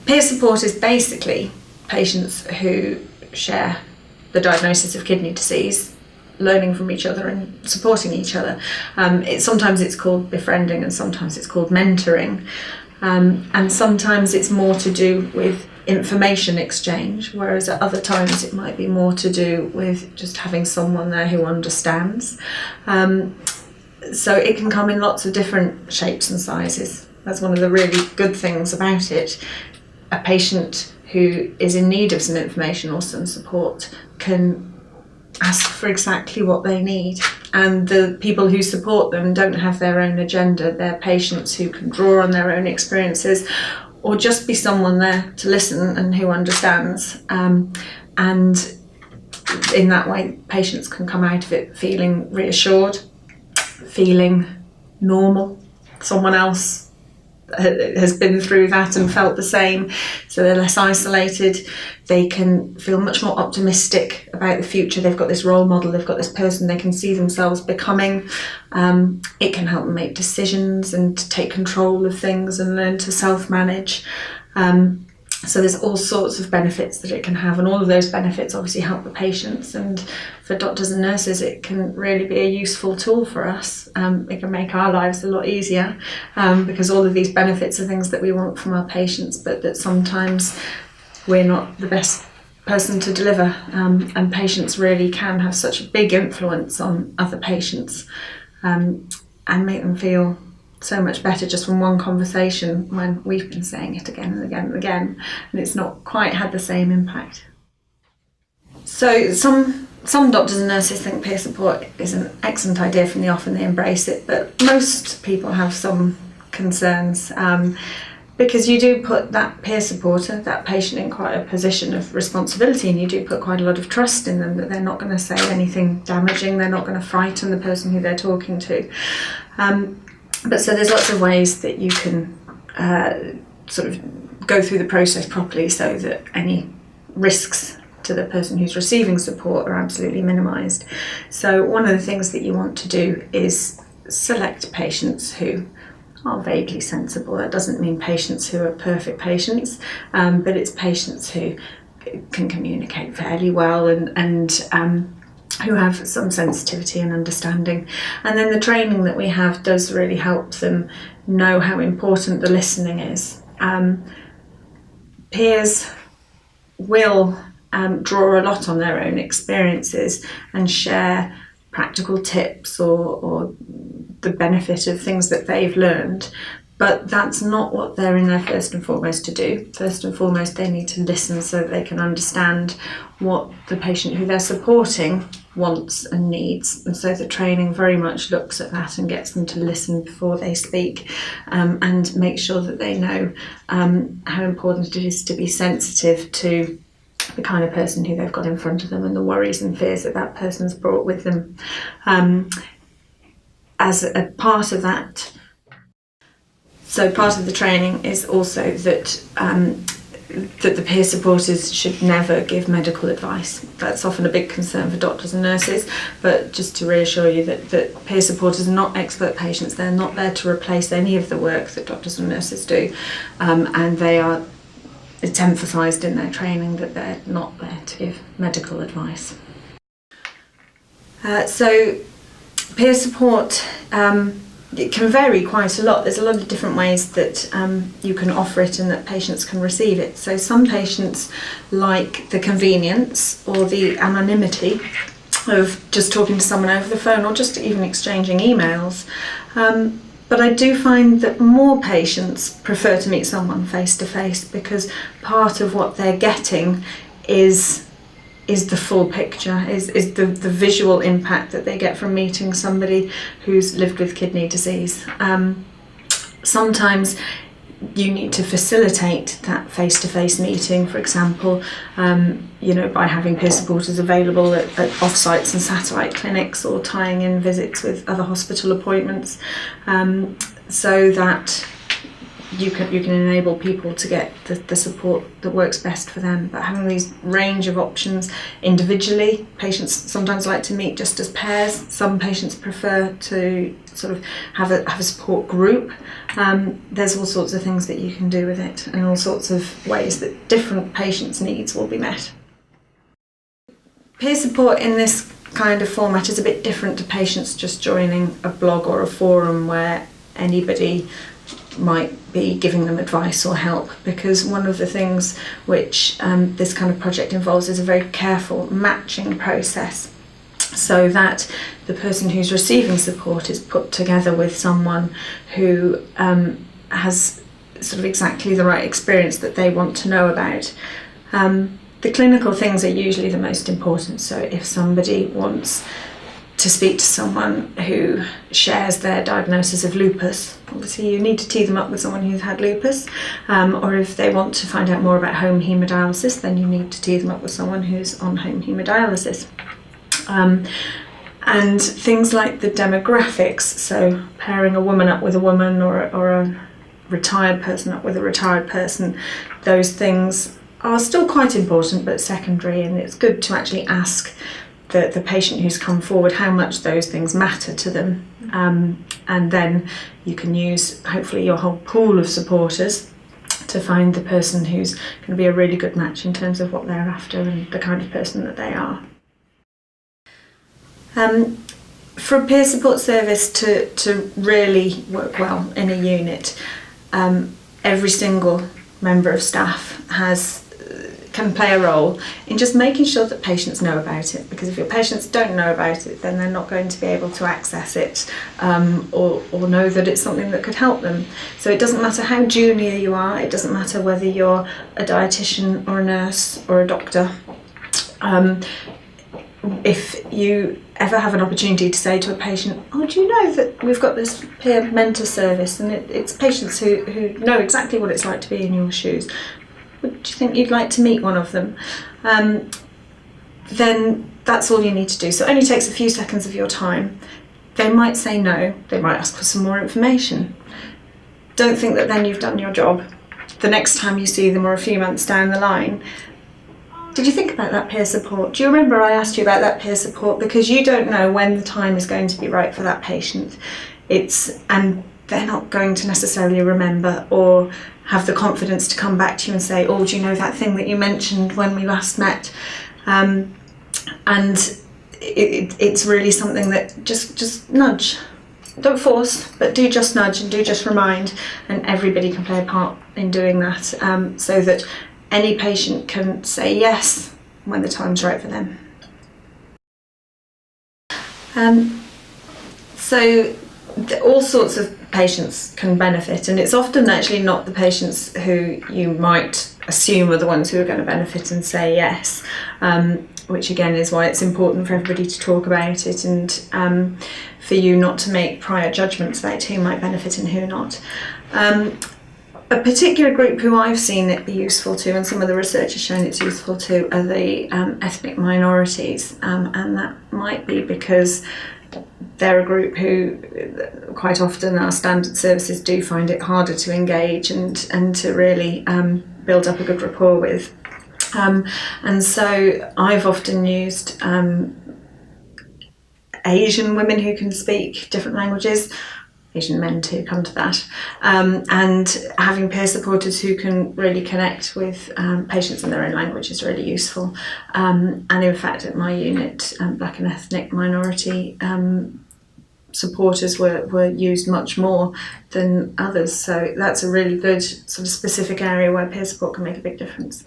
Peer support is basically patients who share the diagnosis of kidney disease, learning from each other and supporting each other. Sometimes it's called befriending and sometimes it's called mentoring. And sometimes it's more to do with information exchange, whereas at other times it might be more to do with just having someone there who understands. So it can come in lots of different shapes and sizes. That's one of the really good things about it. A patient who is in need of some information or some support can ask for exactly what they need, and the people who support them don't have their own agenda. They're patients who can draw on their own experiences or just be someone there to listen and who understands, and in that way patients can come out of it feeling reassured, feeling normal. Someone else has been through that and felt the same, so they're less isolated. They can feel much more optimistic about the future. They've got this role model, they've got this person they can see themselves becoming. It can help them make decisions and take control of things and learn to self-manage. So there's all sorts of benefits that it can have, and all of those benefits obviously help the patients, and for doctors and nurses it can really be a useful tool for us. It can make our lives a lot easier, because all of these benefits are things that we want from our patients, but that sometimes we're not the best person to deliver, and patients really can have such a big influence on other patients, and make them feel so much better just from one conversation when we've been saying it again and again and again, and it's not quite had the same impact. So some doctors and nurses think peer support is an excellent idea from the off and they embrace it, but most people have some concerns, because you do put that peer supporter, that patient, in quite a position of responsibility, and you do put quite a lot of trust in them that they're not going to say anything damaging, they're not going to frighten the person who they're talking to. But so there's lots of ways that you can sort of go through the process properly so that any risks to the person who's receiving support are absolutely minimised. So one of the things that you want to do is select patients who are vaguely sensible. That doesn't mean patients who are perfect patients, but it's patients who can communicate fairly well and who have some sensitivity and understanding. And then the training that we have does really help them know how important the listening is. Peers will draw a lot on their own experiences and share practical tips or the benefit of things that they've learned, but that's not what they're in there first and foremost to do. First and foremost, they need to listen so that they can understand what the patient who they're supporting wants and needs, and so the training very much looks at that and gets them to listen before they speak, and make sure that they know how important it is to be sensitive to the kind of person who they've got in front of them and the worries and fears that that person's brought with them. As a part of that, so part of the training is also that that the peer supporters should never give medical advice. That's often a big concern for doctors and nurses, but just to reassure you that peer supporters are not expert patients. They're not there to replace any of the work that doctors and nurses do, and it's emphasised in their training that they're not there to give medical advice. So peer support, it can vary quite a lot. There's a lot of different ways that you can offer it and that patients can receive it. So some patients like the convenience or the anonymity of just talking to someone over the phone or just even exchanging emails. But I do find that more patients prefer to meet someone face to face, because part of what they're getting is the full picture, is the visual impact that they get from meeting somebody who's lived with kidney disease. Sometimes you need to facilitate that face-to-face meeting, for example, by having peer supporters available at off-sites and satellite clinics, or tying in visits with other hospital appointments, so that you can enable people to get the support that works best for them. But having these range of options individually, patients sometimes like to meet just as pairs. Some patients prefer to sort of have a support group. There's all sorts of things that you can do with it, and all sorts of ways that different patients' needs will be met. Peer support in this kind of format is a bit different to patients just joining a blog or a forum where anybody might be giving them advice or help, because one of the things which this kind of project involves is a very careful matching process, so that the person who's receiving support is put together with someone who has sort of exactly the right experience that they want to know about. The clinical things are usually the most important, so if somebody wants to speak to someone who shares their diagnosis of lupus, obviously you need to tee them up with someone who's had lupus, or if they want to find out more about home haemodialysis, then you need to tee them up with someone who's on home haemodialysis. And things like the demographics, so pairing a woman up with a woman, or a retired person up with a retired person, those things are still quite important but secondary, and it's good to actually ask the patient who's come forward how much those things matter to them, and then you can use hopefully your whole pool of supporters to find the person who's going to be a really good match in terms of what they're after and the kind of person that they are. For a peer support service to really work well in a unit, every single member of staff can play a role in just making sure that patients know about it, because if your patients don't know about it, then they're not going to be able to access it, or know that it's something that could help them. So it doesn't matter how junior you are, it doesn't matter whether you're a dietitian or a nurse or a doctor. If you ever have an opportunity to say to a patient, oh, do you know that we've got this peer mentor service, and it's patients who know exactly what it's like to be in your shoes, do you think you'd like to meet one of them? Then that's all you need to do. So it only takes a few seconds of your time. They might say no, they might ask for some more information. Don't think that then you've done your job. The next time you see them, or a few months down the line, did you think about that peer support? Do you remember I asked you about that peer support? Because you don't know when the time is going to be right for that patient. And they're not going to necessarily remember or have the confidence to come back to you and say, oh, do you know that thing that you mentioned when we last met? And it's really something that just nudge. Don't force, but do just nudge and do just remind, and everybody can play a part in doing that, so that any patient can say yes when the time's right for them. So all sorts of patients can benefit, and it's often actually not the patients who you might assume are the ones who are going to benefit and say yes, which again is why it's important for everybody to talk about it, and for you not to make prior judgments about who might benefit and who not. A particular group who I've seen it be useful to, and some of the research has shown it's useful to, are the ethnic minorities, and that might be because they're a group who quite often our standard services do find it harder to engage and to really build up a good rapport with. And so I've often used Asian women who can speak different languages, Asian men too, come to that, and having peer supporters who can really connect with patients in their own language is really useful. And in fact, at my unit, Black and ethnic minority supporters were used much more than others. So that's a really good sort of specific area where peer support can make a big difference.